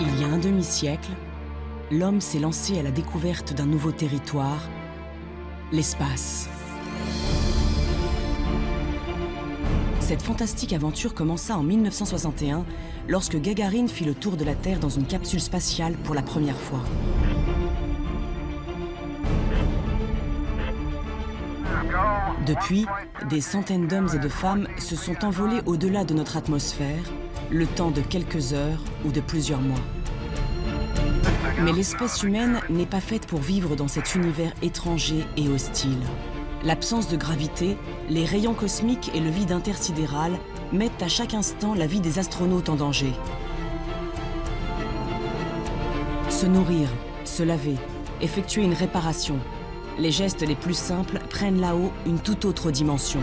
Il y a un demi-siècle, l'homme s'est lancé à la découverte d'un nouveau territoire, l'espace. Cette fantastique aventure commença en 1961, lorsque Gagarine fit le tour de la Terre dans une capsule spatiale pour la première fois. Depuis, des centaines d'hommes et de femmes se sont envolés au-delà de notre atmosphère, le temps de quelques heures ou de plusieurs mois. Mais l'espèce humaine n'est pas faite pour vivre dans cet univers étranger et hostile. L'absence de gravité, les rayons cosmiques et le vide intersidéral mettent à chaque instant la vie des astronautes en danger. Se nourrir, se laver, effectuer une réparation. Les gestes les plus simples prennent là-haut une toute autre dimension.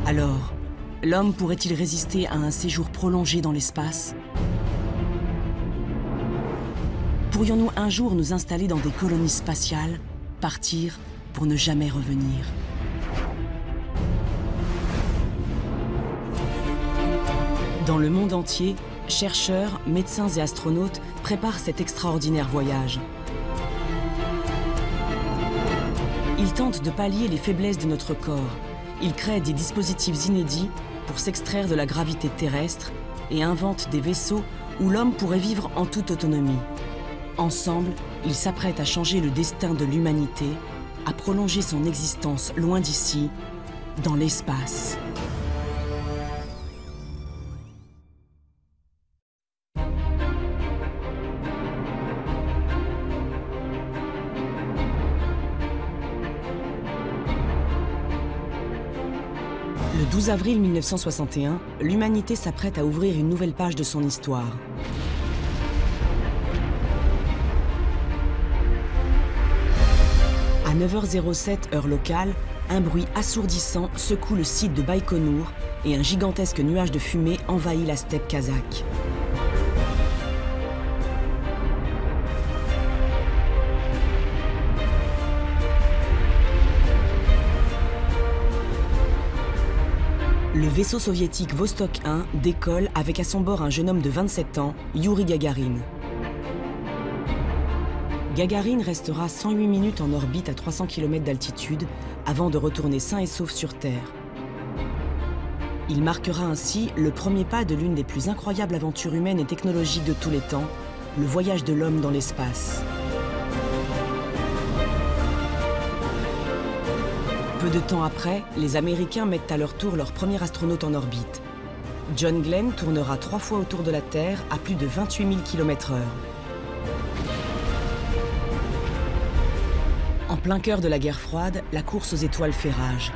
Alors, l'homme pourrait-il résister à un séjour prolongé dans l'espace ? Pourrions-nous un jour nous installer dans des colonies spatiales, partir pour ne jamais revenir ? Dans le monde entier, chercheurs, médecins et astronautes préparent cet extraordinaire voyage. Ils tentent de pallier les faiblesses de notre corps. Ils créent des dispositifs inédits pour s'extraire de la gravité terrestre et inventent des vaisseaux où l'homme pourrait vivre en toute autonomie. Ensemble, ils s'apprêtent à changer le destin de l'humanité, à prolonger son existence loin d'ici, dans l'espace. Le 12 avril 1961, l'humanité s'apprête à ouvrir une nouvelle page de son histoire. À 9h07 heure locale, un bruit assourdissant secoue le site de Baïkonour et un gigantesque nuage de fumée envahit la steppe kazakh. Le vaisseau soviétique Vostok 1 décolle avec à son bord un jeune homme de 27 ans, Youri Gagarin. Gagarine restera 108 minutes en orbite à 300 km d'altitude avant de retourner sain et sauf sur Terre. Il marquera ainsi le premier pas de l'une des plus incroyables aventures humaines et technologiques de tous les temps, le voyage de l'homme dans l'espace. Peu de temps après, les Américains mettent à leur tour leur premier astronaute en orbite. John Glenn tournera 3 fois autour de la Terre à plus de 28 000 km/h. En plein cœur de la guerre froide, la course aux étoiles fait rage.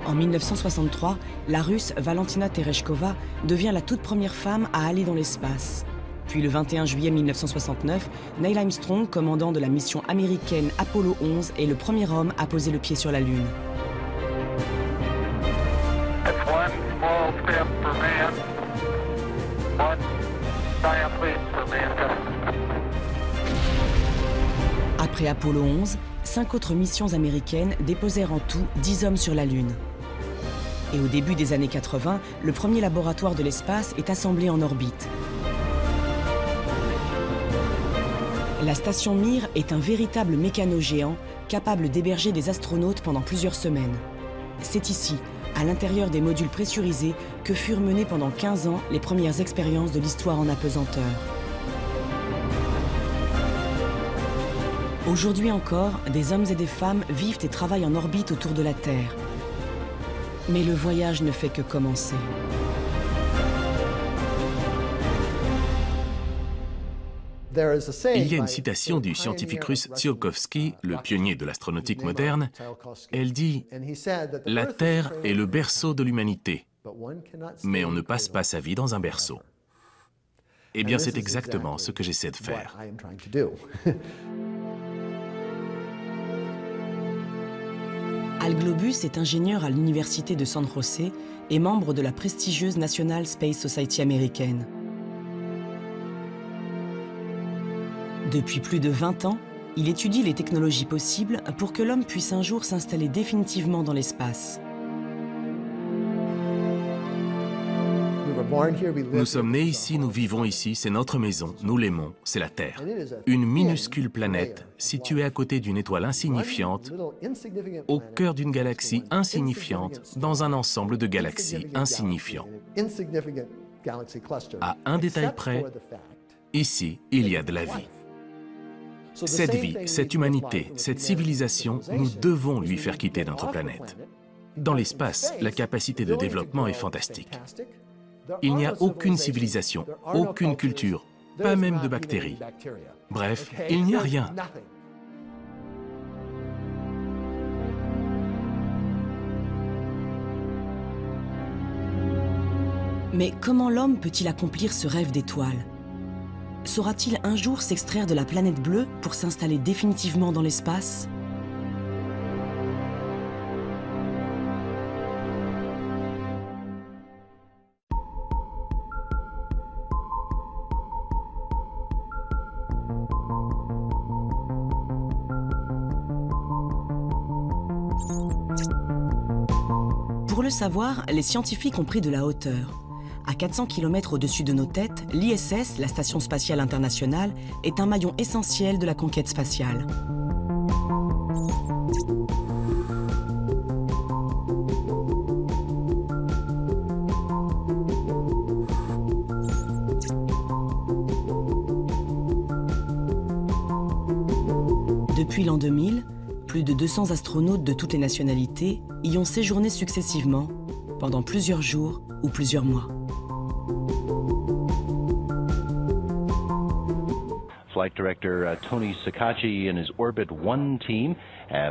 En 1963, la Russe Valentina Tereshkova devient la toute première femme à aller dans l'espace. Puis le 21 juillet 1969, Neil Armstrong, commandant de la mission américaine Apollo 11, est le premier homme à poser le pied sur la Lune. Après Apollo 11, 5 autres missions américaines déposèrent en tout 10 hommes sur la Lune. Et au début des années 80, le premier laboratoire de l'espace est assemblé en orbite. La station Mir est un véritable mécano géant capable d'héberger des astronautes pendant plusieurs semaines. C'est ici, à l'intérieur des modules pressurisés, que furent menées pendant 15 ans les premières expériences de l'histoire en apesanteur. Aujourd'hui encore, des hommes et des femmes vivent et travaillent en orbite autour de la Terre. Mais le voyage ne fait que commencer. Il y a une citation du scientifique russe Tsiolkovsky, le pionnier de l'astronautique moderne. Elle dit « La Terre est le berceau de l'humanité, mais on ne passe pas sa vie dans un berceau. » Eh bien, c'est exactement ce que j'essaie de faire. Al Globus est ingénieur à l'université de San José et membre de la prestigieuse National Space Society américaine. Depuis plus de 20 ans, Il étudie les technologies possibles pour que l'homme puisse un jour s'installer définitivement dans l'espace. Nous sommes nés ici, nous vivons ici, c'est notre maison, nous l'aimons, c'est la Terre. Une minuscule planète située à côté d'une étoile insignifiante, au cœur d'une galaxie insignifiante, dans un ensemble de galaxies insignifiants. À un détail près, ici, il y a de la vie. Cette vie, cette humanité, cette civilisation, nous devons lui faire quitter notre planète. Dans l'espace, la capacité de développement est fantastique. Il n'y a aucune civilisation, aucune culture, pas même de bactéries. Bref, il n'y a rien. Mais comment l'homme peut-il accomplir ce rêve d'étoile? Saura-t-il un jour s'extraire de la planète bleue pour s'installer définitivement dans l'espace? Pour le savoir, les scientifiques ont pris de la hauteur. À 400 km au-dessus de nos têtes, l'ISS, la Station spatiale internationale, est un maillon essentiel de la conquête spatiale. Depuis l'an 2000, plus de 200 astronautes de toutes les nationalités y ont séjourné successivement pendant plusieurs jours ou plusieurs mois.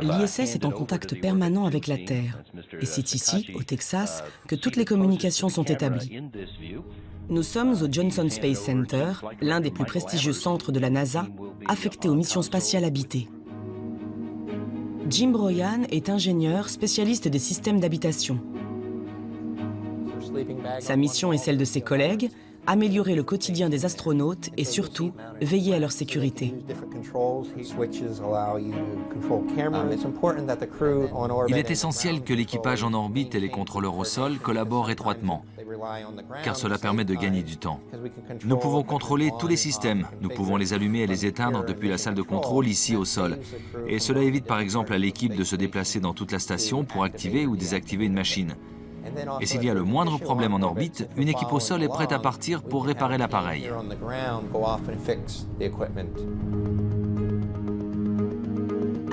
L'ISS est en contact permanent avec la Terre, et c'est ici, au Texas, que toutes les communications sont établies. Nous sommes au Johnson Space Center, l'un des plus prestigieux centres de la NASA, affecté aux missions spatiales habitées. Jim Broyan est ingénieur spécialiste des systèmes d'habitation. Sa mission est celle de ses collègues, améliorer le quotidien des astronautes et surtout veiller à leur sécurité. Il est essentiel que l'équipage en orbite et les contrôleurs au sol collaborent étroitement, car cela permet de gagner du temps. Nous pouvons contrôler tous les systèmes, nous pouvons les allumer et les éteindre depuis la salle de contrôle ici au sol. Et cela évite par exemple à l'équipe de se déplacer dans toute la station pour activer ou désactiver une machine. Et s'il y a le moindre problème en orbite, une équipe au sol est prête à partir pour réparer l'appareil.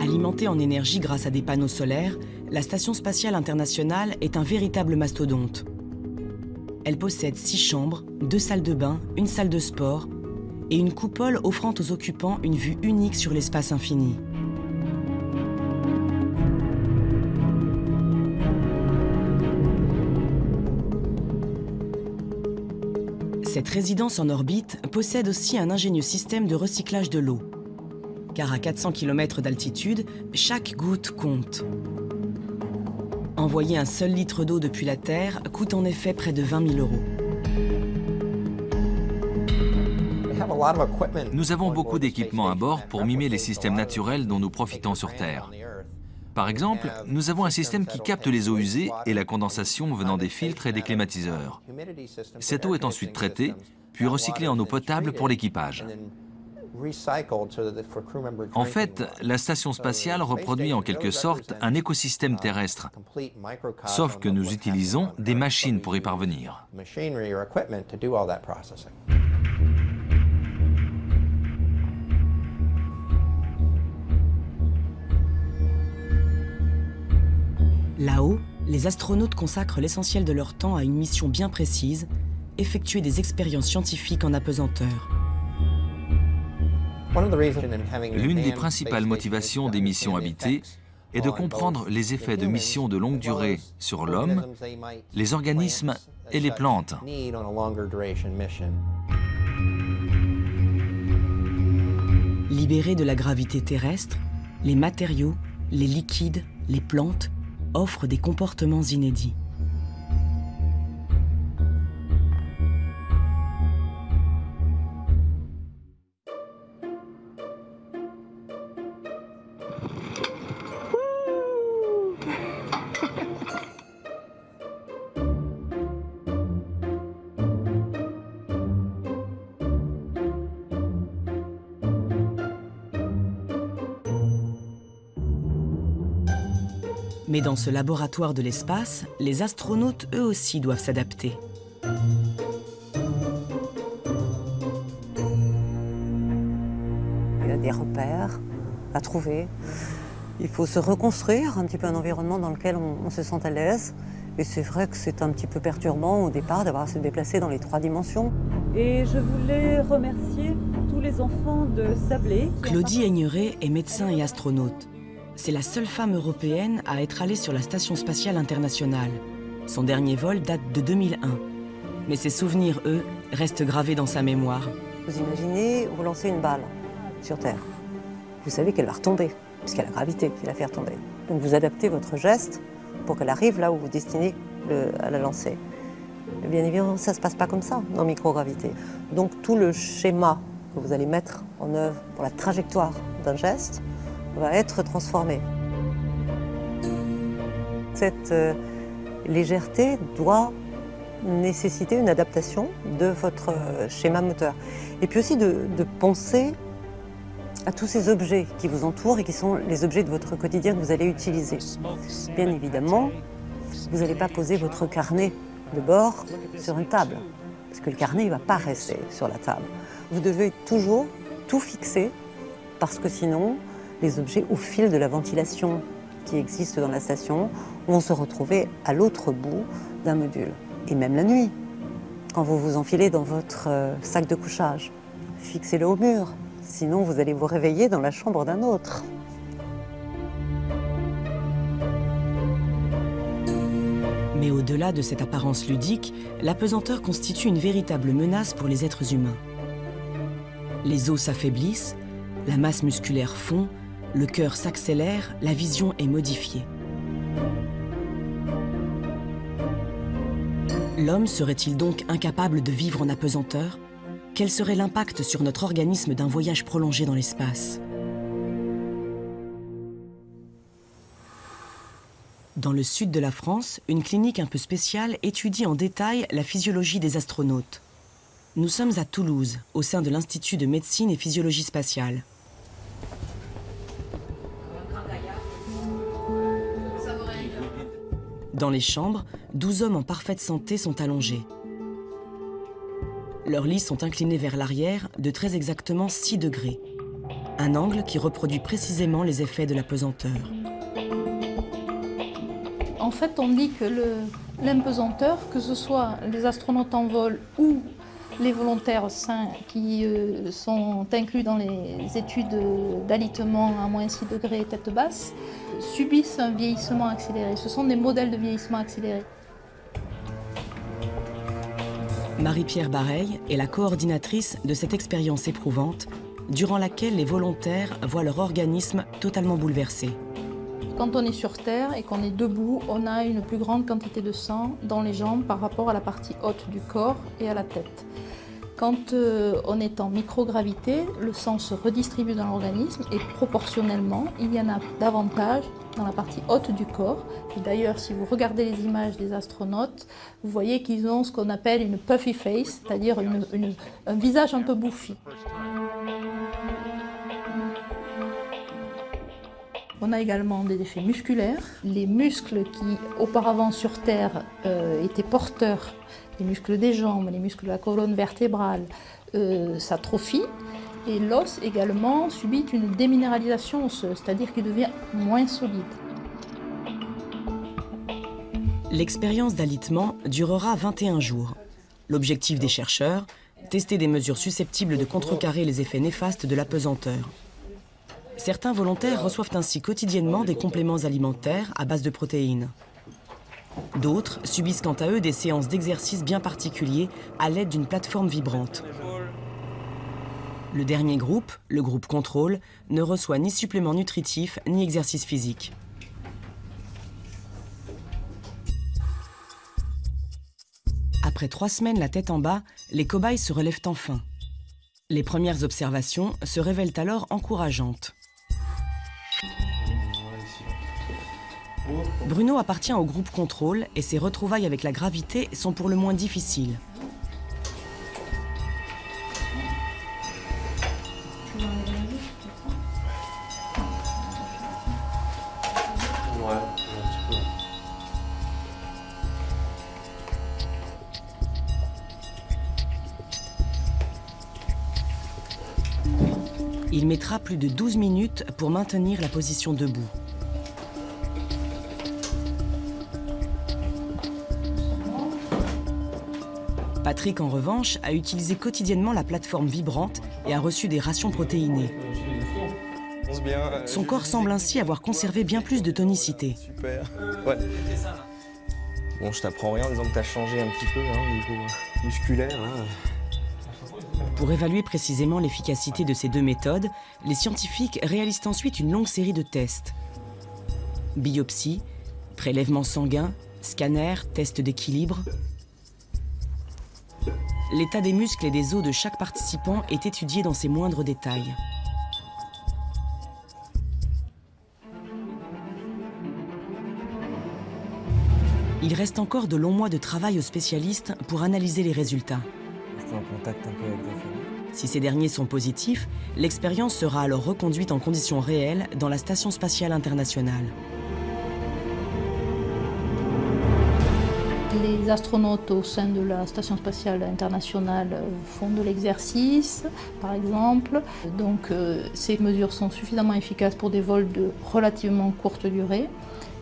Alimentée en énergie grâce à des panneaux solaires, la Station spatiale internationale est un véritable mastodonte. Elle possède 6 chambres, 2 salles de bain, une salle de sport et une coupole offrant aux occupants une vue unique sur l'espace infini. Cette résidence en orbite possède aussi un ingénieux système de recyclage de l'eau. Car à 400 km d'altitude, chaque goutte compte. Envoyer un seul litre d'eau depuis la Terre coûte en effet près de 20 000 €. Nous avons beaucoup d'équipements à bord pour mimer les systèmes naturels dont nous profitons sur Terre. Par exemple, nous avons un système qui capte les eaux usées et la condensation venant des filtres et des climatiseurs. Cette eau est ensuite traitée, puis recyclée en eau potable pour l'équipage. En fait, la station spatiale reproduit en quelque sorte un écosystème terrestre, sauf que nous utilisons des machines pour y parvenir. Là-haut, les astronautes consacrent l'essentiel de leur temps à une mission bien précise, effectuer des expériences scientifiques en apesanteur. L'une des principales motivations des missions habitées est de comprendre les effets de missions de longue durée sur l'homme, les organismes et les plantes. Libérés de la gravité terrestre, les matériaux, les liquides, les plantes offrent des comportements inédits. Mais dans ce laboratoire de l'espace, les astronautes eux aussi doivent s'adapter. Il y a des repères à trouver. Il faut se reconstruire un petit peu un environnement dans lequel on se sent à l'aise. Et c'est vrai que c'est un petit peu perturbant au départ d'avoir à se déplacer dans les 3 dimensions. Et je voulais remercier tous les enfants de Sablé. Claudie Aigneret est médecin et astronaute. C'est la seule femme européenne à être allée sur la Station spatiale internationale. Son dernier vol date de 2001. Mais ses souvenirs, eux, restent gravés dans sa mémoire. Vous imaginez, vous lancez une balle sur Terre. Vous savez qu'elle va retomber, puisqu'il y a la gravité qui la fait retomber. Donc vous adaptez votre geste pour qu'elle arrive là où vous destinez à la lancer. Et bien évidemment, ça ne se passe pas comme ça dans microgravité. Donc tout le schéma que vous allez mettre en œuvre pour la trajectoire d'un geste va être transformé. Cette légèreté doit nécessiter une adaptation de votre schéma moteur. Et puis aussi de penser à tous ces objets qui vous entourent et qui sont les objets de votre quotidien que vous allez utiliser. Bien évidemment, vous n'allez pas poser votre carnet de bord sur une table, parce que le carnet ne va pas rester sur la table. Vous devez toujours tout fixer, parce que sinon, les objets au fil de la ventilation qui existe dans la station vont se retrouver à l'autre bout d'un module. Et même la nuit, quand vous vous enfilez dans votre sac de couchage, fixez-le au mur, sinon vous allez vous réveiller dans la chambre d'un autre. Mais au-delà de cette apparence ludique, l'apesanteur constitue une véritable menace pour les êtres humains. Les os s'affaiblissent, la masse musculaire fond, le cœur s'accélère, la vision est modifiée. L'homme serait-il donc incapable de vivre en apesanteur? Quel serait l'impact sur notre organisme d'un voyage prolongé dans l'espace? Dans le sud de la France, une clinique un peu spéciale étudie en détail la physiologie des astronautes. Nous sommes à Toulouse, au sein de l'Institut de médecine et physiologie spatiale. Dans les chambres, 12 hommes en parfaite santé sont allongés. Leurs lits sont inclinés vers l'arrière de très exactement 6 degrés. Un angle qui reproduit précisément les effets de l'apesanteur. En fait, on dit que l'impesanteur, que ce soit les astronautes en vol ou les volontaires sains qui sont inclus dans les études d'alitement à moins 6 degrés tête basse, subissent un vieillissement accéléré. Ce sont des modèles de vieillissement accéléré. Marie-Pierre Bareil est la coordinatrice de cette expérience éprouvante, durant laquelle les volontaires voient leur organisme totalement bouleversé. Quand on est sur Terre et qu'on est debout, on a une plus grande quantité de sang dans les jambes par rapport à la partie haute du corps et à la tête. Quand on est en microgravité, le sang se redistribue dans l'organisme et proportionnellement, il y en a davantage dans la partie haute du corps. Et d'ailleurs, si vous regardez les images des astronautes, vous voyez qu'ils ont ce qu'on appelle une puffy face, c'est-à-dire un visage un peu bouffi. On a également des effets musculaires. Les muscles qui, auparavant sur Terre, étaient porteurs, les muscles des jambes, les muscles de la colonne vertébrale, s'atrophient. Et l'os également subit une déminéralisation osseuse, c'est-à-dire qu'il devient moins solide. L'expérience d'alitement durera 21 jours. L'objectif des chercheurs, tester des mesures susceptibles de contrecarrer les effets néfastes de l'apesanteur. Certains volontaires reçoivent ainsi quotidiennement des compléments alimentaires à base de protéines. D'autres subissent quant à eux des séances d'exercice bien particuliers à l'aide d'une plateforme vibrante. Le dernier groupe, le groupe contrôle, ne reçoit ni supplément nutritif ni exercice physique. Après 3 semaines la tête en bas, les cobayes se relèvent enfin. Les premières observations se révèlent alors encourageantes. Bruno appartient au groupe contrôle et ses retrouvailles avec la gravité sont pour le moins difficiles. Il mettra plus de 12 minutes pour maintenir la position debout. Patrick, en revanche, a utilisé quotidiennement la plateforme vibrante et a reçu des rations protéinées. Son corps semble ainsi avoir conservé bien plus de tonicité. Super. Ouais. Bon, je t'apprends rien en disant que tu as changé un petit peu au niveau musculaire. Pour évaluer précisément l'efficacité de ces deux méthodes, les scientifiques réalisent ensuite une longue série de tests. Biopsie, prélèvement sanguin, scanner, test d'équilibre. L'état des muscles et des os de chaque participant est étudié dans ses moindres détails. Il reste encore de longs mois de travail aux spécialistes pour analyser les résultats. En contact un peu avec la famille. Si ces derniers sont positifs, l'expérience sera alors reconduite en conditions réelles dans la Station spatiale internationale. Les astronautes au sein de la Station spatiale internationale font de l'exercice, par exemple. Donc ces mesures sont suffisamment efficaces pour des vols de relativement courte durée,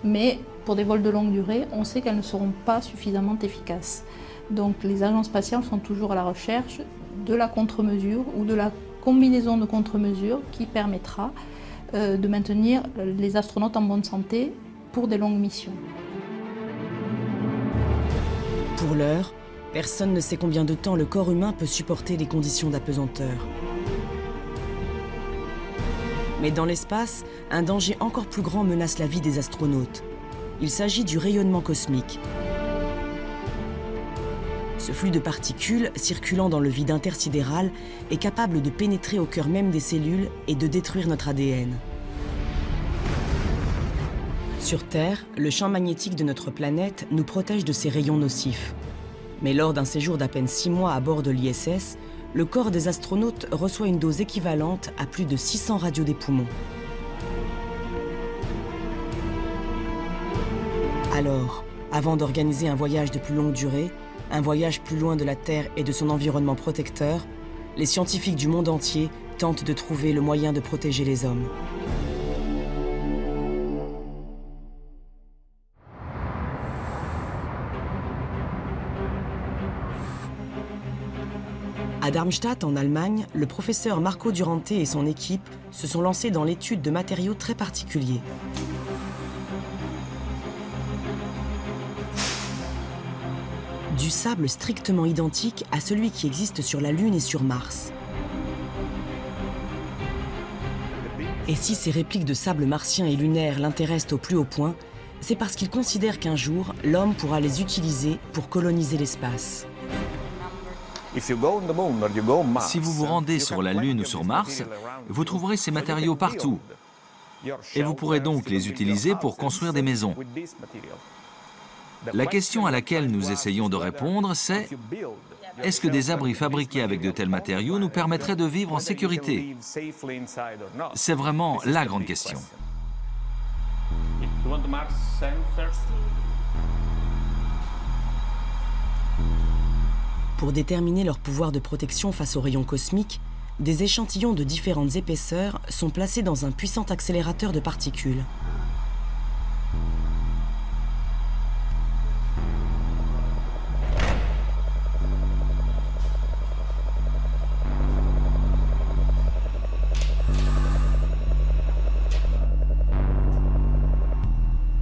mais pour des vols de longue durée, on sait qu'elles ne seront pas suffisamment efficaces. Donc les agences spatiales sont toujours à la recherche de la contre-mesure ou de la combinaison de contre-mesures qui permettra de maintenir les astronautes en bonne santé pour des longues missions. Pour l'heure, personne ne sait combien de temps le corps humain peut supporter les conditions d'apesanteur. Mais dans l'espace, un danger encore plus grand menace la vie des astronautes. Il s'agit du rayonnement cosmique. Ce flux de particules circulant dans le vide intersidéral est capable de pénétrer au cœur même des cellules et de détruire notre ADN. Sur Terre, le champ magnétique de notre planète nous protège de ces rayons nocifs. Mais lors d'un séjour d'à peine 6 mois à bord de l'ISS, le corps des astronautes reçoit une dose équivalente à plus de 600 radios des poumons. Alors, avant d'organiser un voyage de plus longue durée, un voyage plus loin de la Terre et de son environnement protecteur, les scientifiques du monde entier tentent de trouver le moyen de protéger les hommes. À Darmstadt, en Allemagne, le professeur Marco Durante et son équipe se sont lancés dans l'étude de matériaux très particuliers. Du sable strictement identique à celui qui existe sur la Lune et sur Mars. Et si ces répliques de sable martien et lunaire l'intéressent au plus haut point, c'est parce qu'ils considèrent qu'un jour, l'homme pourra les utiliser pour coloniser l'espace. Si vous vous rendez sur la Lune ou sur Mars, vous trouverez ces matériaux partout. Et vous pourrez donc les utiliser pour construire des maisons. La question à laquelle nous essayons de répondre, c'est: est-ce que des abris fabriqués avec de tels matériaux nous permettraient de vivre en sécurité? C'est vraiment la grande question. Pour déterminer leur pouvoir de protection face aux rayons cosmiques, des échantillons de différentes épaisseurs sont placés dans un puissant accélérateur de particules.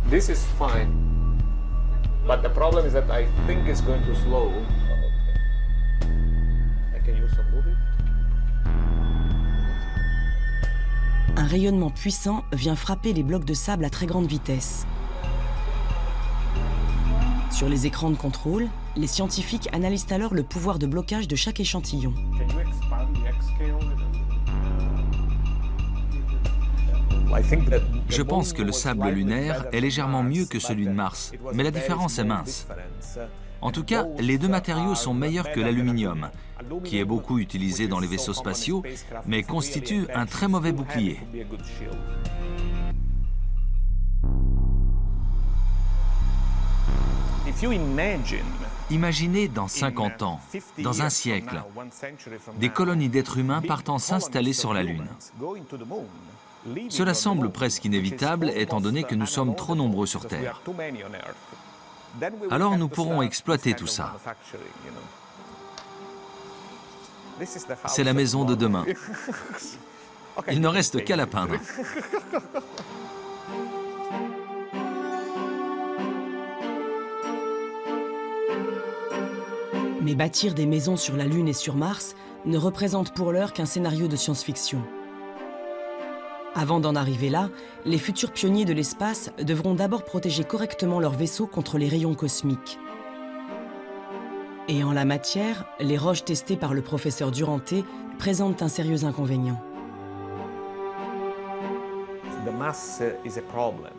This is fine, but the problem is that I think it's going to slow. I can use some moving. Un rayonnement puissant vient frapper les blocs de sable à très grande vitesse. Sur les écrans de contrôle, les scientifiques analysent alors le pouvoir de blocage de chaque échantillon. Can you expand the X scale? Je pense que le sable lunaire est légèrement mieux que celui de Mars, mais la différence est mince. En tout cas, les deux matériaux sont meilleurs que l'aluminium, qui est beaucoup utilisé dans les vaisseaux spatiaux, mais constitue un très mauvais bouclier. Imaginez dans 50 ans, dans un siècle, des colonies d'êtres humains partant s'installer sur la Lune. Cela semble presque inévitable étant donné que nous sommes trop nombreux sur Terre. Alors nous pourrons exploiter tout ça. C'est la maison de demain. Il ne reste qu'à la peindre. Mais bâtir des maisons sur la Lune et sur Mars ne représente pour l'heure qu'un scénario de science-fiction. Avant d'en arriver là, les futurs pionniers de l'espace devront d'abord protéger correctement leurs vaisseaux contre les rayons cosmiques. Et en la matière, les roches testées par le professeur Duranté présentent un sérieux inconvénient.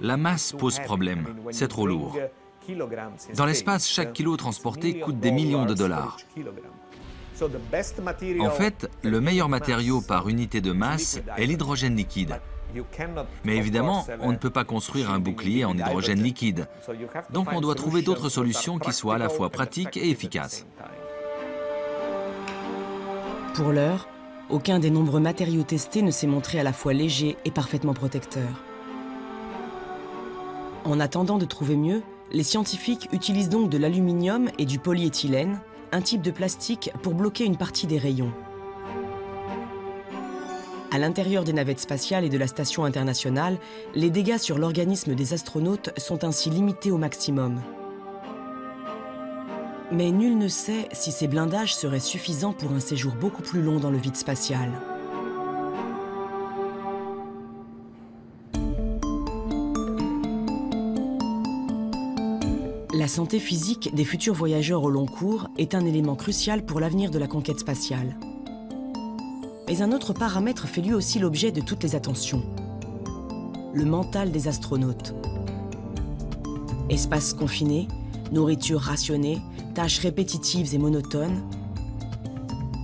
La masse pose problème, c'est trop lourd. Dans l'espace, chaque kilo transporté coûte des millions de dollars. En fait, le meilleur matériau par unité de masse est l'hydrogène liquide. Mais évidemment, on ne peut pas construire un bouclier en hydrogène liquide. Donc on doit trouver d'autres solutions qui soient à la fois pratiques et efficaces. Pour l'heure, aucun des nombreux matériaux testés ne s'est montré à la fois léger et parfaitement protecteur. En attendant de trouver mieux, les scientifiques utilisent donc de l'aluminium et du polyéthylène, un type de plastique pour bloquer une partie des rayons. À l'intérieur des navettes spatiales et de la station internationale, les dégâts sur l'organisme des astronautes sont ainsi limités au maximum. Mais nul ne sait si ces blindages seraient suffisants pour un séjour beaucoup plus long dans le vide spatial. La santé physique des futurs voyageurs au long cours est un élément crucial pour l'avenir de la conquête spatiale. Mais un autre paramètre fait lui aussi l'objet de toutes les attentions. Le mental des astronautes. Espace confiné, nourriture rationnée, tâches répétitives et monotones.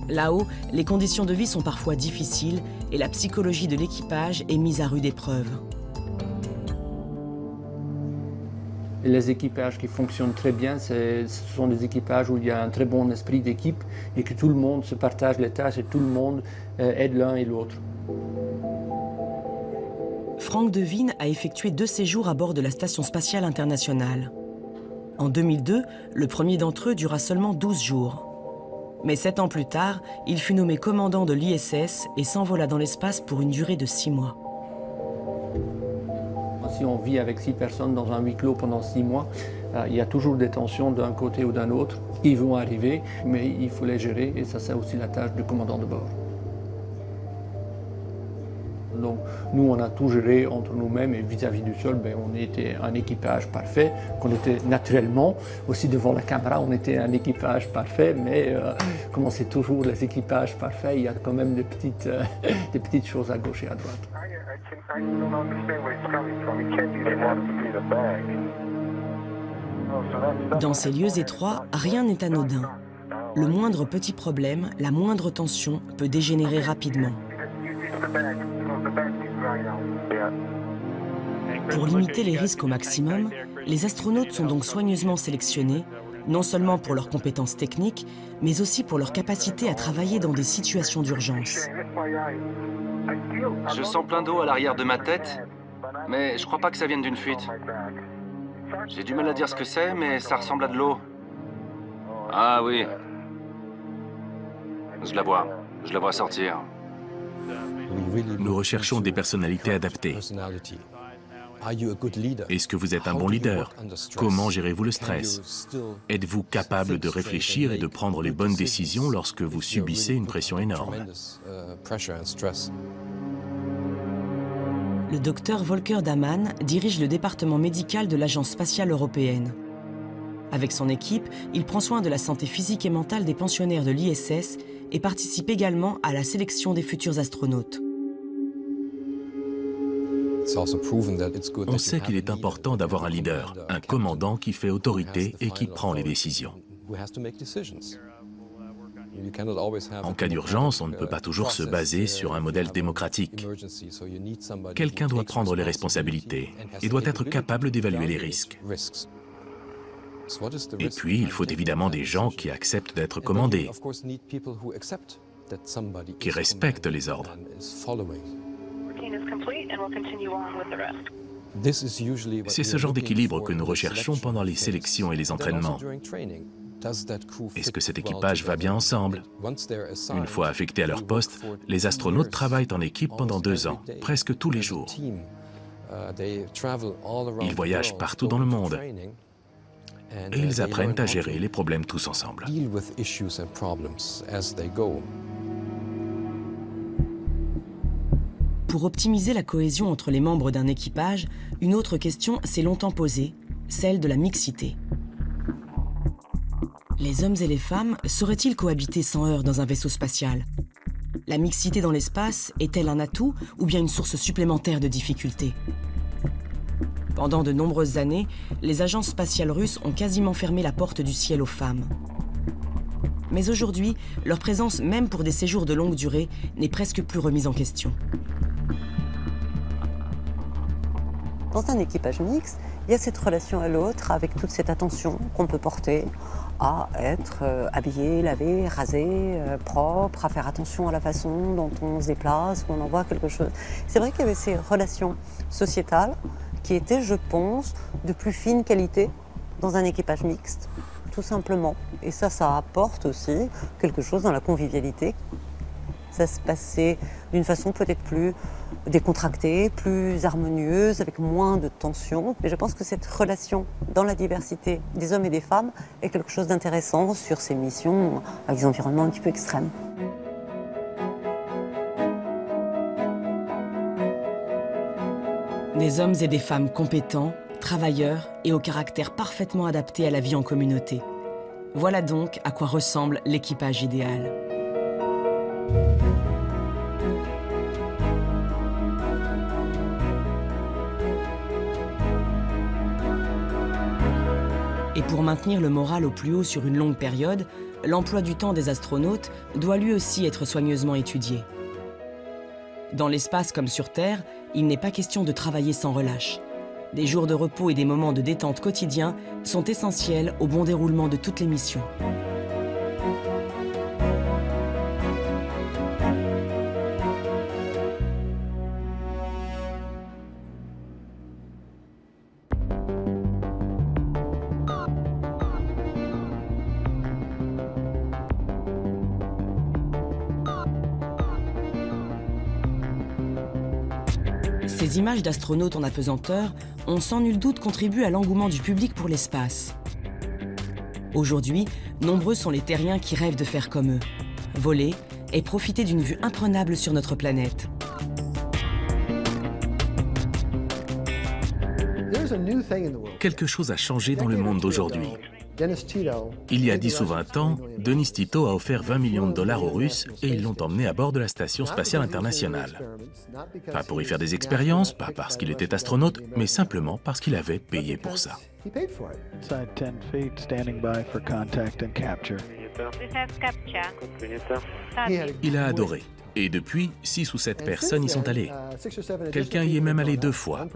Là-haut, les conditions de vie sont parfois difficiles et la psychologie de l'équipage est mise à rude épreuve. Les équipages qui fonctionnent très bien, ce sont des équipages où il y a un très bon esprit d'équipe et que tout le monde se partage les tâches et tout le monde aide l'un et l'autre. Franck Devine a effectué 2 séjours à bord de la Station spatiale internationale. En 2002, le premier d'entre eux dura seulement 12 jours. Mais 7 ans plus tard, il fut nommé commandant de l'ISS et s'envola dans l'espace pour une durée de 6 mois. Si on vit avec 6 personnes dans un huis clos pendant 6 mois, il y a toujours des tensions d'un côté ou d'un autre. Ils vont arriver, mais il faut les gérer et ça c'est aussi la tâche du commandant de bord. Donc nous on a tout géré entre nous-mêmes et vis-à-vis du sol, on était un équipage parfait, qu'on était naturellement, aussi devant la caméra on était un équipage parfait, mais comme on sait toujours les équipages parfaits, il y a quand même des petites choses à gauche et à droite. Dans ces lieux étroits, rien n'est anodin. Le moindre petit problème, la moindre tension peut dégénérer rapidement. Pour limiter les risques au maximum, les astronautes sont donc soigneusement sélectionnés, non seulement pour leurs compétences techniques, mais aussi pour leur capacité à travailler dans des situations d'urgence. Je sens plein d'eau à l'arrière de ma tête, mais je crois pas que ça vienne d'une fuite. J'ai du mal à dire ce que c'est, mais ça ressemble à de l'eau. Ah oui. Je la vois sortir. Nous recherchons des personnalités adaptées. Est-ce que vous êtes un bon leader? Comment gérez-vous le stress? Êtes-vous capable de réfléchir et de prendre les bonnes décisions lorsque vous subissez une pression énorme? Le docteur Volker Daman dirige le département médical de l'Agence spatiale européenne. Avec son équipe, il prend soin de la santé physique et mentale des pensionnaires de l'ISS et participe également à la sélection des futurs astronautes. On sait qu'il est important d'avoir un leader, un commandant qui fait autorité et qui prend les décisions. En cas d'urgence, on ne peut pas toujours se baser sur un modèle démocratique. Quelqu'un doit prendre les responsabilités et doit être capable d'évaluer les risques. Et puis, il faut évidemment des gens qui acceptent d'être commandés, qui respectent les ordres. C'est ce genre d'équilibre que nous recherchons pendant les sélections et les entraînements. Est-ce que cet équipage va bien ensemble? Une fois affectés à leur poste, les astronautes travaillent en équipe pendant 2 ans, presque tous les jours. Ils voyagent partout dans le monde et ils apprennent à gérer les problèmes tous ensemble. Pour optimiser la cohésion entre les membres d'un équipage, une autre question s'est longtemps posée, celle de la mixité. Les hommes et les femmes sauraient-ils cohabiter sans heurts dans un vaisseau spatial? La mixité dans l'espace est-elle un atout ou bien une source supplémentaire de difficultés? Pendant de nombreuses années, les agences spatiales russes ont quasiment fermé la porte du ciel aux femmes. Mais aujourd'hui, leur présence, même pour des séjours de longue durée, n'est presque plus remise en question. Dans un équipage mixte, il y a cette relation à l'autre avec toute cette attention qu'on peut porter à être habillé, lavé, rasé, propre, à faire attention à la façon dont on se déplace, qu'on envoie quelque chose. C'est vrai qu'il y avait ces relations sociétales qui étaient, je pense, de plus fine qualité dans un équipage mixte, tout simplement. Et ça apporte aussi quelque chose dans la convivialité. Ça se passait d'une façon peut-être plus décontractée, plus harmonieuse, avec moins de tension. Mais je pense que cette relation dans la diversité des hommes et des femmes est quelque chose d'intéressant sur ces missions avec des environnements un petit peu extrêmes. Des hommes et des femmes compétents, travailleurs et au caractère parfaitement adapté à la vie en communauté. Voilà donc à quoi ressemble l'équipage idéal. Et pour maintenir le moral au plus haut sur une longue période, l'emploi du temps des astronautes doit lui aussi être soigneusement étudié. Dans l'espace comme sur Terre, il n'est pas question de travailler sans relâche. Des jours de repos et des moments de détente quotidiens sont essentiels au bon déroulement de toutes les missions. Ces images d'astronautes en apesanteur ont sans nul doute contribué à l'engouement du public pour l'espace. Aujourd'hui, nombreux sont les terriens qui rêvent de faire comme eux, voler et profiter d'une vue imprenable sur notre planète. Quelque chose a changé dans le monde d'aujourd'hui. Il y a 10 ou 20 ans, Denis Tito a offert 20 millions de dollars aux Russes et ils l'ont emmené à bord de la Station spatiale internationale. Pas pour y faire des expériences, pas parce qu'il était astronaute, mais simplement parce qu'il avait payé pour ça. Il a adoré. Et depuis, 6 ou 7 personnes y sont allées. Quelqu'un y est même allé 2 fois.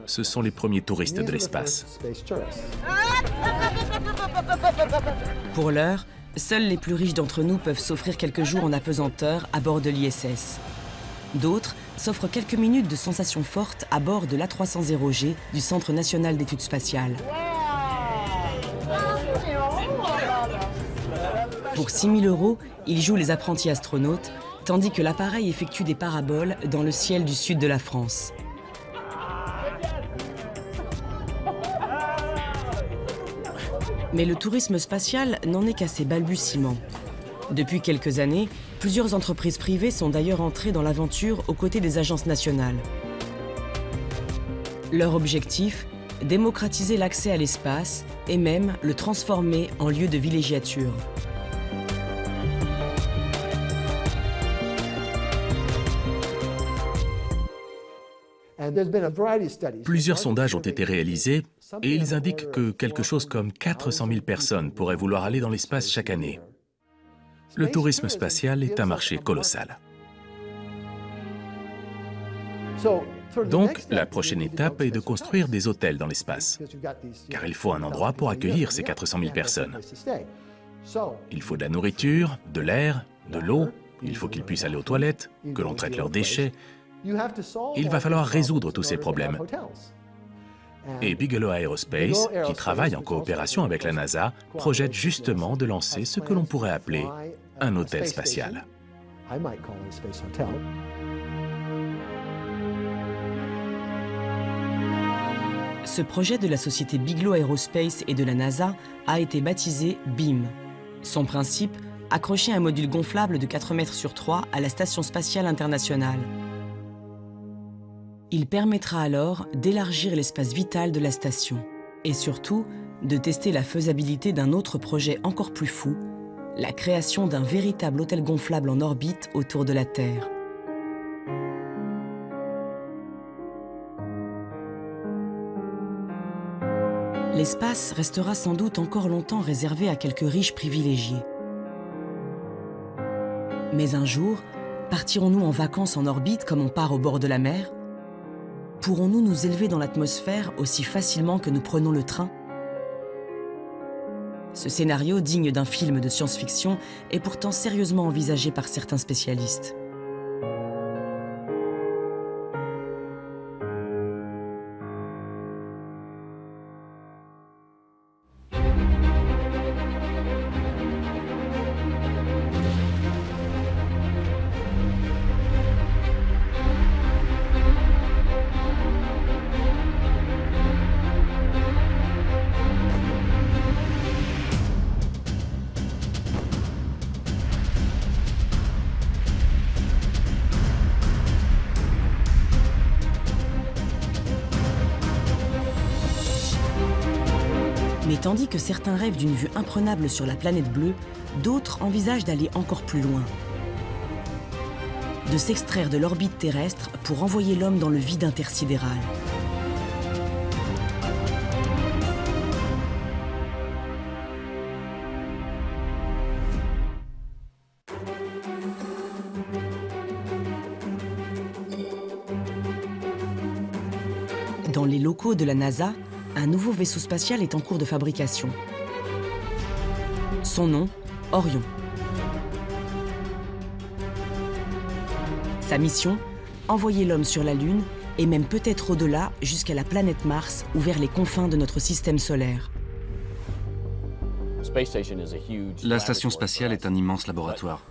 Ce sont les premiers touristes de l'espace. Pour l'heure, seuls les plus riches d'entre nous peuvent s'offrir quelques jours en apesanteur à bord de l'ISS. D'autres s'offrent quelques minutes de sensations fortes à bord de l'A300G du Centre national d'études spatiales. Pour 6 000 €, ils jouent les apprentis astronautes, tandis que l'appareil effectue des paraboles dans le ciel du sud de la France. Mais le tourisme spatial n'en est qu'à ses balbutiements. Depuis quelques années, plusieurs entreprises privées sont d'ailleurs entrées dans l'aventure aux côtés des agences nationales. Leur objectif, démocratiser l'accès à l'espace et même le transformer en lieu de villégiature. Plusieurs sondages ont été réalisés et ils indiquent que quelque chose comme 400 000 personnes pourraient vouloir aller dans l'espace chaque année. Le tourisme spatial est un marché colossal. Donc, la prochaine étape est de construire des hôtels dans l'espace, car il faut un endroit pour accueillir ces 400 000 personnes. Il faut de la nourriture, de l'air, de l'eau, il faut qu'ils puissent aller aux toilettes, que l'on traite leurs déchets. Il va falloir résoudre tous ces problèmes. Et Bigelow Aerospace, qui travaille en coopération avec la NASA, projette justement de lancer ce que l'on pourrait appeler un hôtel spatial. Ce projet de la société Bigelow Aerospace et de la NASA a été baptisé BEAM. Son principe, accrocher un module gonflable de 4 mètres sur 3 à la Station spatiale internationale. Il permettra alors d'élargir l'espace vital de la station et surtout de tester la faisabilité d'un autre projet encore plus fou, la création d'un véritable hôtel gonflable en orbite autour de la Terre. L'espace restera sans doute encore longtemps réservé à quelques riches privilégiés. Mais un jour, partirons-nous en vacances en orbite comme on part au bord de la mer? Pourrons-nous nous élever dans l'atmosphère aussi facilement que nous prenons le train? Ce scénario, digne d'un film de science-fiction, est pourtant sérieusement envisagé par certains spécialistes. Mais tandis que certains rêvent d'une vue imprenable sur la planète bleue, d'autres envisagent d'aller encore plus loin. De s'extraire de l'orbite terrestre pour envoyer l'homme dans le vide intersidéral. Dans les locaux de la NASA, un nouveau vaisseau spatial est en cours de fabrication. Son nom, Orion. Sa mission, envoyer l'homme sur la Lune et même peut-être au-delà jusqu'à la planète Mars ou vers les confins de notre système solaire. La station spatiale est un immense laboratoire.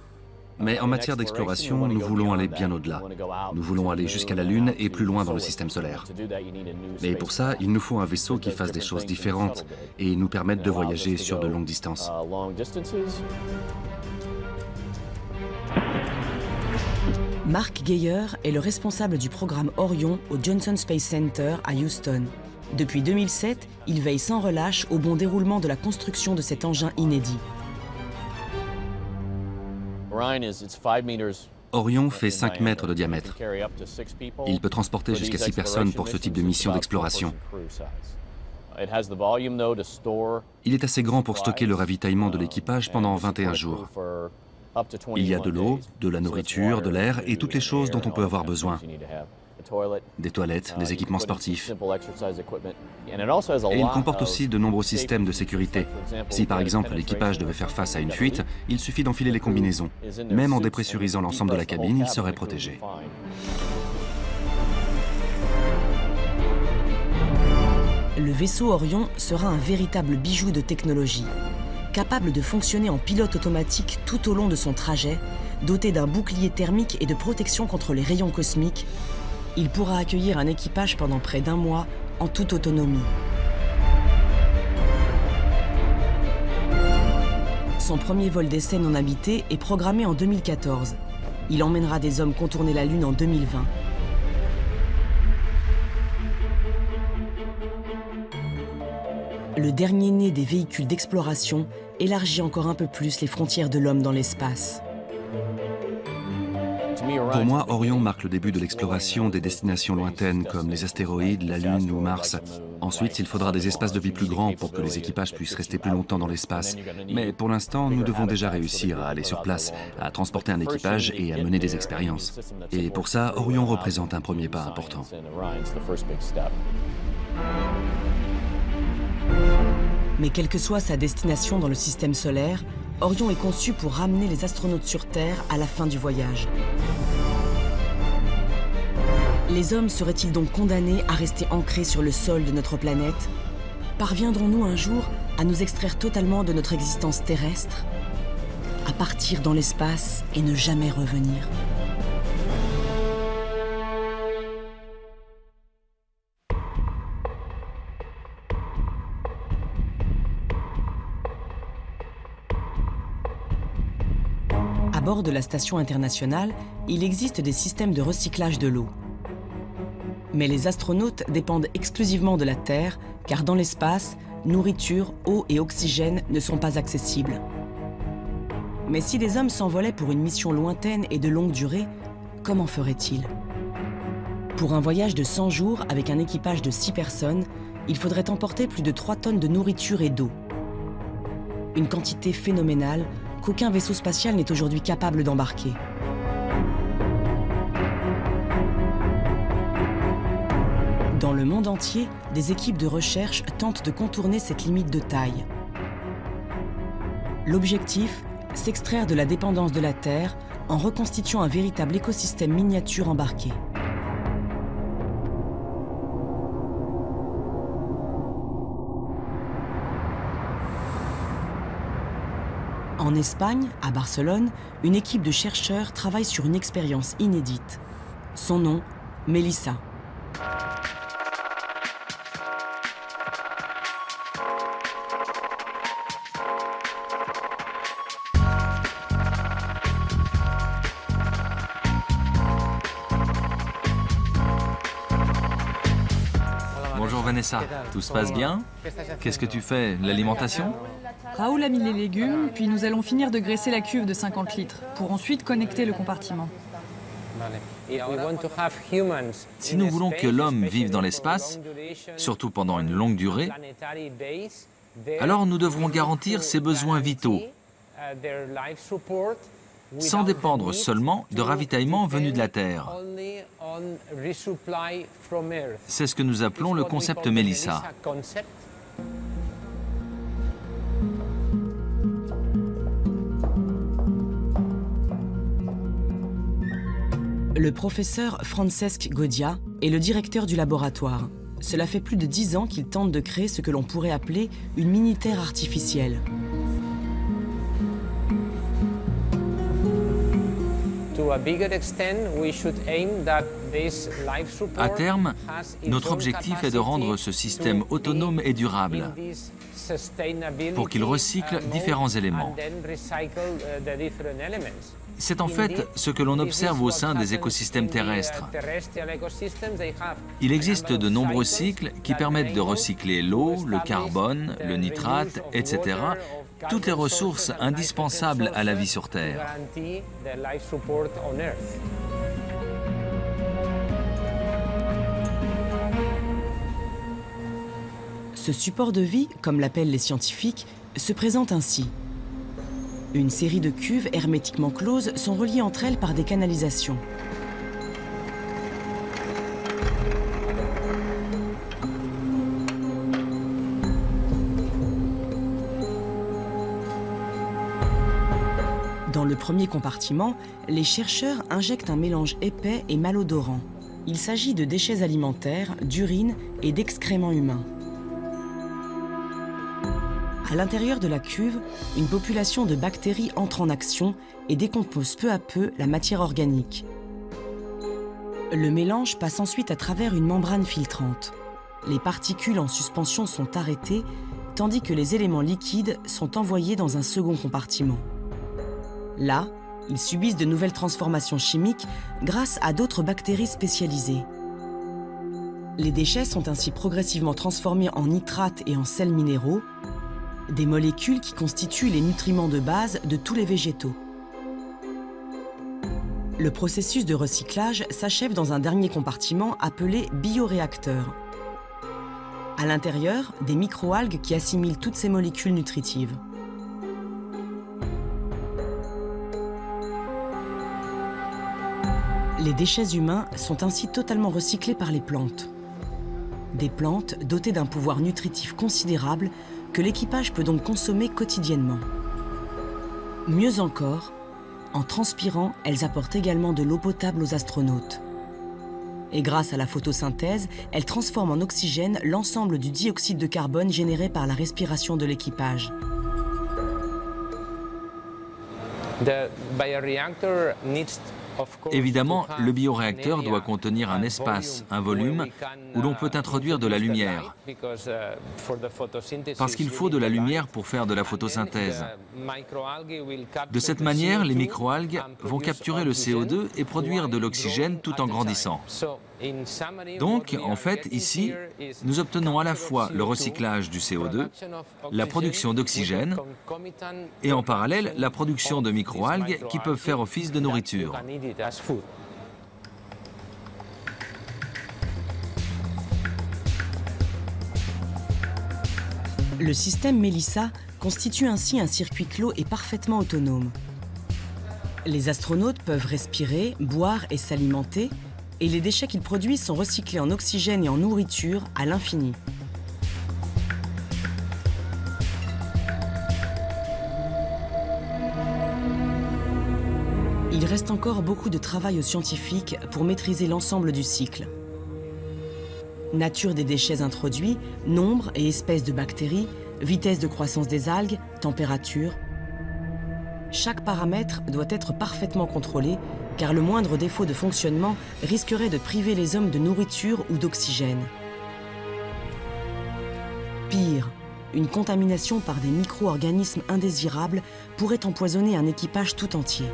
Mais en matière d'exploration, nous voulons aller bien au-delà. Nous voulons aller jusqu'à la Lune et plus loin dans le système solaire. Et pour ça, il nous faut un vaisseau qui fasse des choses différentes et nous permette de voyager sur de longues distances. Mark Geyer est le responsable du programme Orion au Johnson Space Center à Houston. Depuis 2007, il veille sans relâche au bon déroulement de la construction de cet engin inédit. Orion fait 5 mètres de diamètre. Il peut transporter jusqu'à 6 personnes pour ce type de mission d'exploration. Il est assez grand pour stocker le ravitaillement de l'équipage pendant 21 jours. Il y a de l'eau, de la nourriture, de l'air et toutes les choses dont on peut avoir besoin. Des toilettes, des équipements sportifs. Et il comporte aussi de nombreux systèmes de sécurité. Si par exemple l'équipage devait faire face à une fuite, il suffit d'enfiler les combinaisons. Même en dépressurisant l'ensemble de la cabine, il serait protégé. Le vaisseau Orion sera un véritable bijou de technologie. Capable de fonctionner en pilote automatique tout au long de son trajet, doté d'un bouclier thermique et de protection contre les rayons cosmiques, il pourra accueillir un équipage pendant près d'1 mois en toute autonomie. Son premier vol d'essai non habité est programmé en 2014. Il emmènera des hommes contourner la Lune en 2020. Le dernier né des véhicules d'exploration élargit encore un peu plus les frontières de l'homme dans l'espace. Pour moi, Orion marque le début de l'exploration des destinations lointaines comme les astéroïdes, la Lune ou Mars. Ensuite, il faudra des espaces de vie plus grands pour que les équipages puissent rester plus longtemps dans l'espace. Mais pour l'instant, nous devons déjà réussir à aller sur place, à transporter un équipage et à mener des expériences. Et pour ça, Orion représente un premier pas important. Mais quelle que soit sa destination dans le système solaire, Orion est conçu pour ramener les astronautes sur Terre à la fin du voyage. Les hommes seraient-ils donc condamnés à rester ancrés sur le sol de notre planète? Parviendrons-nous un jour à nous extraire totalement de notre existence terrestre, à partir dans l'espace et ne jamais revenir? À bord de la station internationale, il existe des systèmes de recyclage de l'eau. Mais les astronautes dépendent exclusivement de la Terre, car dans l'espace, nourriture, eau et oxygène ne sont pas accessibles. Mais si les hommes s'envolaient pour une mission lointaine et de longue durée, comment feraient-ils? Pour un voyage de 100 jours avec un équipage de 6 personnes, il faudrait emporter plus de 3 tonnes de nourriture et d'eau. Une quantité phénoménale qu'aucun vaisseau spatial n'est aujourd'hui capable d'embarquer. Dans le monde entier, des équipes de recherche tentent de contourner cette limite de taille. L'objectif, s'extraire de la dépendance de la Terre en reconstituant un véritable écosystème miniature embarqué. En Espagne, à Barcelone, une équipe de chercheurs travaille sur une expérience inédite. Son nom, Melissa. Bonjour Vanessa, tout se passe bien? Qu'est-ce que tu fais? L'alimentation? Raoul a mis les légumes, puis nous allons finir de graisser la cuve de 50 litres, pour ensuite connecter le compartiment. Si nous voulons que l'homme vive dans l'espace, surtout pendant une longue durée, alors nous devrons garantir ses besoins vitaux, sans dépendre seulement de ravitaillements venus de la Terre. C'est ce que nous appelons le concept Melissa. Le professeur Francesc Godia est le directeur du laboratoire. Cela fait plus de 10 ans qu'il tente de créer ce que l'on pourrait appeler une mini-Terre artificielle. À terme, notre objectif est de rendre ce système autonome et durable pour qu'il recycle différents éléments. C'est en fait ce que l'on observe au sein des écosystèmes terrestres. Il existe de nombreux cycles qui permettent de recycler l'eau, le carbone, le nitrate, etc., toutes les ressources indispensables à la vie sur Terre. Ce support de vie, comme l'appellent les scientifiques, se présente ainsi. Une série de cuves hermétiquement closes sont reliées entre elles par des canalisations. Dans le premier compartiment, les chercheurs injectent un mélange épais et malodorant. Il s'agit de déchets alimentaires, d'urine et d'excréments humains. À l'intérieur de la cuve, une population de bactéries entre en action et décompose peu à peu la matière organique. Le mélange passe ensuite à travers une membrane filtrante. Les particules en suspension sont arrêtées, tandis que les éléments liquides sont envoyés dans un second compartiment. Là, ils subissent de nouvelles transformations chimiques grâce à d'autres bactéries spécialisées. Les déchets sont ainsi progressivement transformés en nitrates et en sels minéraux, des molécules qui constituent les nutriments de base de tous les végétaux. Le processus de recyclage s'achève dans un dernier compartiment appelé bioréacteur. À l'intérieur, des microalgues qui assimilent toutes ces molécules nutritives. Les déchets humains sont ainsi totalement recyclés par les plantes. Des plantes dotées d'un pouvoir nutritif considérable que l'équipage peut donc consommer quotidiennement. Mieux encore, en transpirant, elles apportent également de l'eau potable aux astronautes. Et grâce à la photosynthèse, elles transforment en oxygène l'ensemble du dioxyde de carbone généré par la respiration de l'équipage. Évidemment, le bioréacteur doit contenir un espace, un volume, où l'on peut introduire de la lumière. Parce qu'il faut de la lumière pour faire de la photosynthèse. De cette manière, les microalgues vont capturer le CO2 et produire de l'oxygène tout en grandissant. Donc, en fait, ici, nous obtenons à la fois le recyclage du CO2, la production d'oxygène et en parallèle la production de microalgues qui peuvent faire office de nourriture. Le système Melissa constitue ainsi un circuit clos et parfaitement autonome. Les astronautes peuvent respirer, boire et s'alimenter, et les déchets qu'ils produisent sont recyclés en oxygène et en nourriture à l'infini. Il reste encore beaucoup de travail aux scientifiques pour maîtriser l'ensemble du cycle. Nature des déchets introduits, nombre et espèces de bactéries, vitesse de croissance des algues, température. Chaque paramètre doit être parfaitement contrôlé, car le moindre défaut de fonctionnement risquerait de priver les hommes de nourriture ou d'oxygène. Pire, une contamination par des micro-organismes indésirables pourrait empoisonner un équipage tout entier.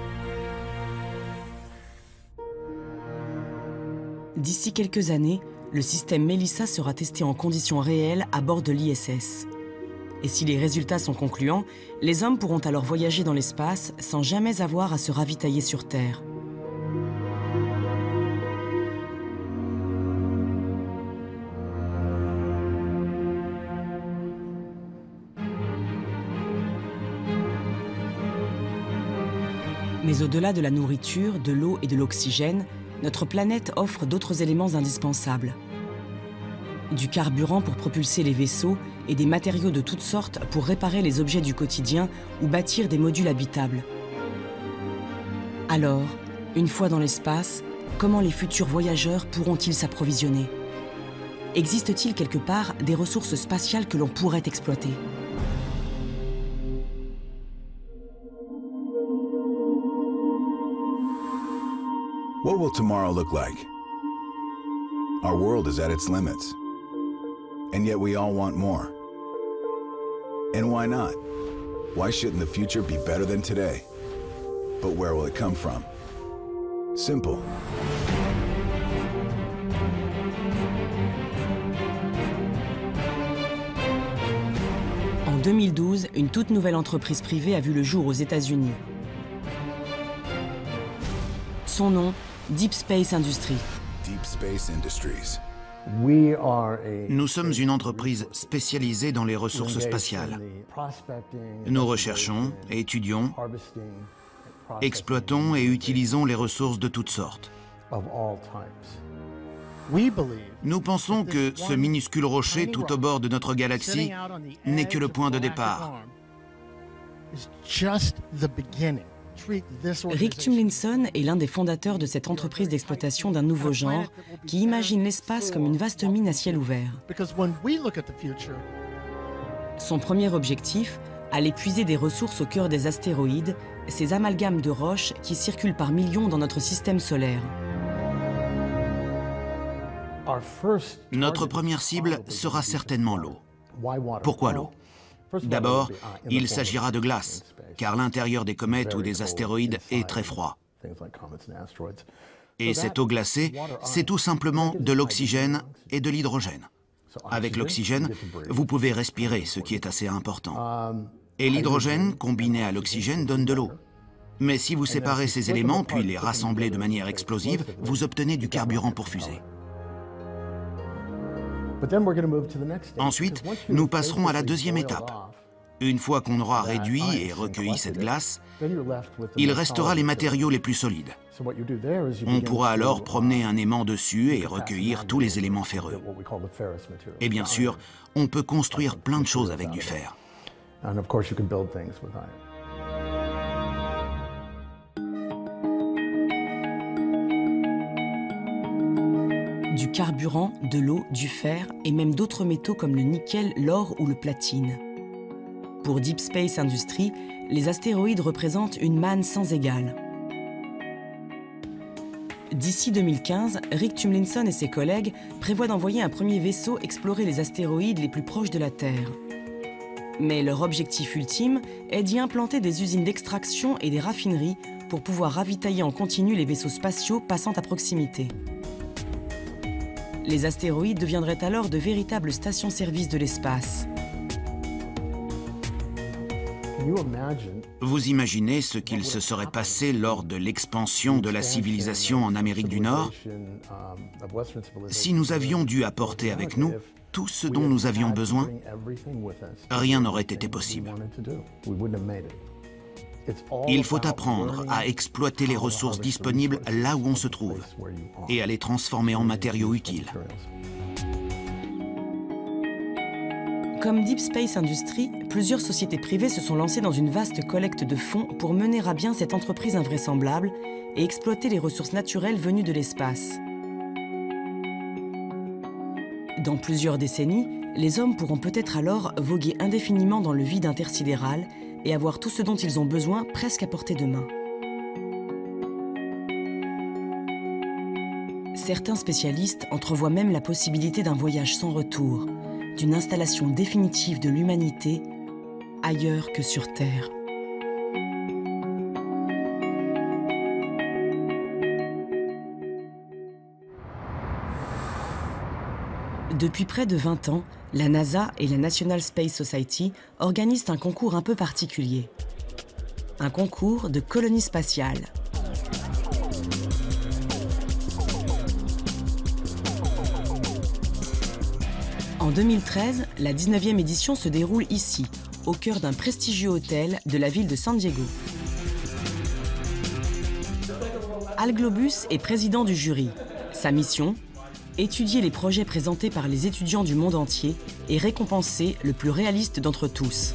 D'ici quelques années, le système Melissa sera testé en conditions réelles à bord de l'ISS. Et si les résultats sont concluants, les hommes pourront alors voyager dans l'espace sans jamais avoir à se ravitailler sur Terre. Mais au-delà de la nourriture, de l'eau et de l'oxygène, notre planète offre d'autres éléments indispensables. Du carburant pour propulser les vaisseaux et des matériaux de toutes sortes pour réparer les objets du quotidien ou bâtir des modules habitables. Alors, une fois dans l'espace, comment les futurs voyageurs pourront-ils s'approvisionner? Existe-t-il quelque part des ressources spatiales que l'on pourrait exploiter? What will tomorrow look like? Our world is at its limits, and yet we all want more. And why not? Why shouldn't the future be better than today? But where will it come from? Simple. En 2012, une toute nouvelle entreprise privée a vu le jour aux États-Unis. Son nom, Deep Space Industries. Deep Space Industries. Nous sommes une entreprise spécialisée dans les ressources spatiales. Nous recherchons, étudions, exploitons et utilisons les ressources de toutes sortes. Nous pensons que ce minuscule rocher tout au bord de notre galaxie n'est que le point de départ. Rick Tumlinson est l'un des fondateurs de cette entreprise d'exploitation d'un nouveau genre qui imagine l'espace comme une vaste mine à ciel ouvert. Son premier objectif, aller puiser des ressources au cœur des astéroïdes, ces amalgames de roches qui circulent par millions dans notre système solaire. Notre première cible sera certainement l'eau. Pourquoi l'eau? D'abord, il s'agira de glace, car l'intérieur des comètes ou des astéroïdes est très froid. Et cette eau glacée, c'est tout simplement de l'oxygène et de l'hydrogène. Avec l'oxygène, vous pouvez respirer, ce qui est assez important. Et l'hydrogène, combiné à l'oxygène, donne de l'eau. Mais si vous séparez ces éléments, puis les rassemblez de manière explosive, vous obtenez du carburant pour fusée. Ensuite, nous passerons à la deuxième étape. Une fois qu'on aura réduit et recueilli cette glace, il restera les matériaux les plus solides. On pourra alors promener un aimant dessus et recueillir tous les éléments ferreux. Et bien sûr, on peut construire plein de choses avec du fer. Du carburant, de l'eau, du fer et même d'autres métaux comme le nickel, l'or ou le platine. Pour Deep Space Industries, les astéroïdes représentent une manne sans égale. D'ici 2015, Rick Tumlinson et ses collègues prévoient d'envoyer un premier vaisseau explorer les astéroïdes les plus proches de la Terre. Mais leur objectif ultime est d'y implanter des usines d'extraction et des raffineries pour pouvoir ravitailler en continu les vaisseaux spatiaux passant à proximité. Les astéroïdes deviendraient alors de véritables stations-service de l'espace. Vous imaginez ce qu'il se serait passé lors de l'expansion de la civilisation en Amérique du Nord si nous avions dû apporter avec nous tout ce dont nous avions besoin? Rien n'aurait été possible. Il faut apprendre à exploiter les ressources disponibles là où on se trouve et à les transformer en matériaux utiles. Comme Deep Space Industries, plusieurs sociétés privées se sont lancées dans une vaste collecte de fonds pour mener à bien cette entreprise invraisemblable et exploiter les ressources naturelles venues de l'espace. Dans plusieurs décennies, les hommes pourront peut-être alors voguer indéfiniment dans le vide intersidéral et avoir tout ce dont ils ont besoin presque à portée de main. Certains spécialistes entrevoient même la possibilité d'un voyage sans retour, d'une installation définitive de l'humanité ailleurs que sur Terre. Depuis près de 20 ans, la NASA et la National Space Society organisent un concours un peu particulier. Un concours de colonie spatiale. En 2013, la 19e édition se déroule ici, au cœur d'un prestigieux hôtel de la ville de San Diego. Al Globus est président du jury. Sa mission ? Étudier les projets présentés par les étudiants du monde entier et récompenser le plus réaliste d'entre tous.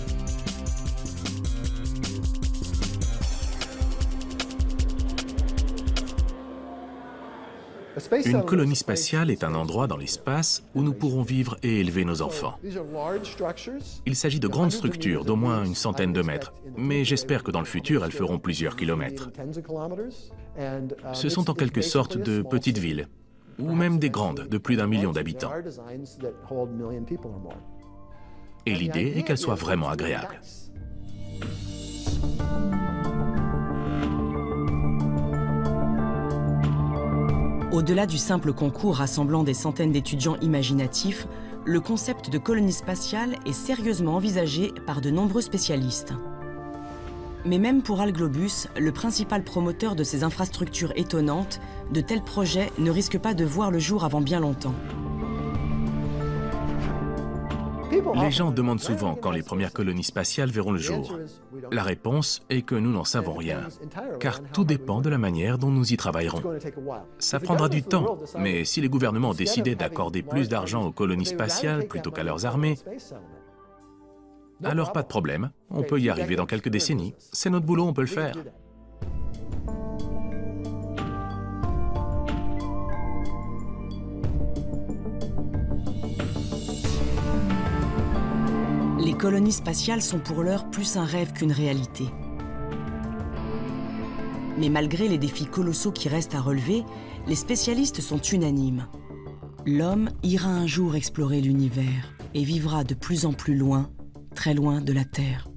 Une colonie spatiale est un endroit dans l'espace où nous pourrons vivre et élever nos enfants. Il s'agit de grandes structures d'au moins une centaine de mètres, mais j'espère que dans le futur, elles feront plusieurs kilomètres. Ce sont en quelque sorte de petites villes, ou même des grandes, de plus d'1 million d'habitants. Et l'idée est qu'elles soient vraiment agréables. Au-delà du simple concours rassemblant des centaines d'étudiants imaginatifs, le concept de colonie spatiale est sérieusement envisagé par de nombreux spécialistes. Mais même pour Al Globus, le principal promoteur de ces infrastructures étonnantes, de tels projets ne risquent pas de voir le jour avant bien longtemps. Les gens demandent souvent quand les premières colonies spatiales verront le jour. La réponse est que nous n'en savons rien, car tout dépend de la manière dont nous y travaillerons. Ça prendra du temps, mais si les gouvernements décidaient d'accorder plus d'argent aux colonies spatiales plutôt qu'à leurs armées, alors pas de problème, on peut y arriver dans quelques décennies. C'est notre boulot, on peut le faire. Les colonies spatiales sont pour l'heure plus un rêve qu'une réalité. Mais malgré les défis colossaux qui restent à relever, les spécialistes sont unanimes. L'homme ira un jour explorer l'univers et vivra de plus en plus loin, très loin de la Terre.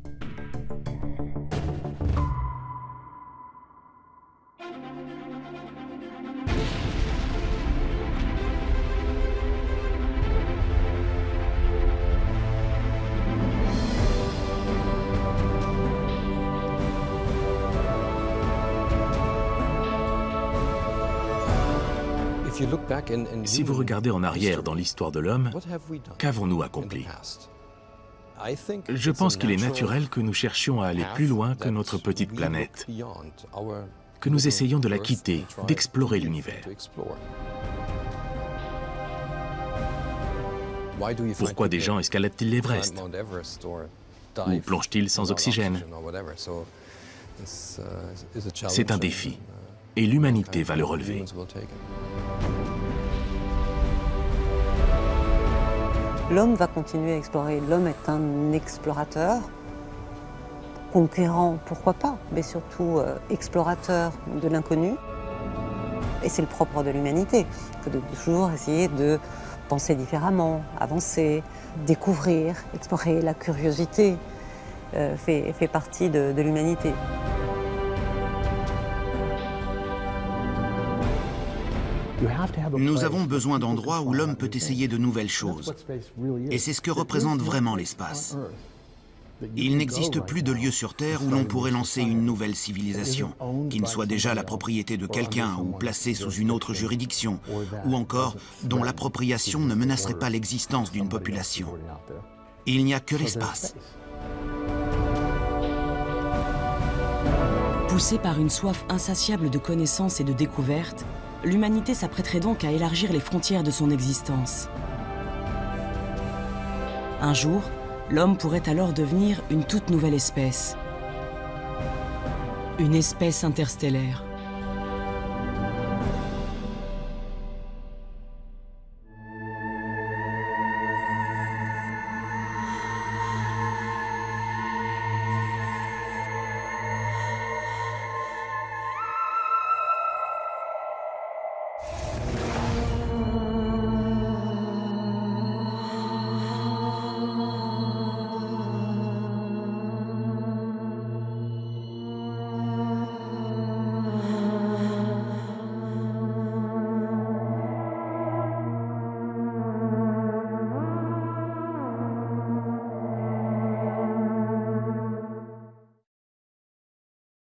Si vous regardez en arrière dans l'histoire de l'homme, qu'avons-nous accompli? Je pense qu'il est naturel que nous cherchions à aller plus loin que notre petite planète, que nous essayions de la quitter, d'explorer l'univers. Pourquoi des gens escaladent-ils l'Everest? Ou plongent-ils sans oxygène? C'est un défi, et l'humanité va le relever. L'homme va continuer à explorer. L'homme est un explorateur, conquérant, pourquoi pas, mais surtout explorateur de l'inconnu. Et c'est le propre de l'humanité, que de toujours essayer de penser différemment, avancer, découvrir, explorer. La curiosité fait partie de l'humanité. Nous avons besoin d'endroits où l'homme peut essayer de nouvelles choses. Et c'est ce que représente vraiment l'espace. Il n'existe plus de lieu sur Terre où l'on pourrait lancer une nouvelle civilisation, qui ne soit déjà la propriété de quelqu'un ou placée sous une autre juridiction, ou encore dont l'appropriation ne menacerait pas l'existence d'une population. Il n'y a que l'espace. Poussée par une soif insatiable de connaissances et de découvertes, l'humanité s'apprêterait donc à élargir les frontières de son existence. Un jour, l'homme pourrait alors devenir une toute nouvelle espèce. Une espèce interstellaire.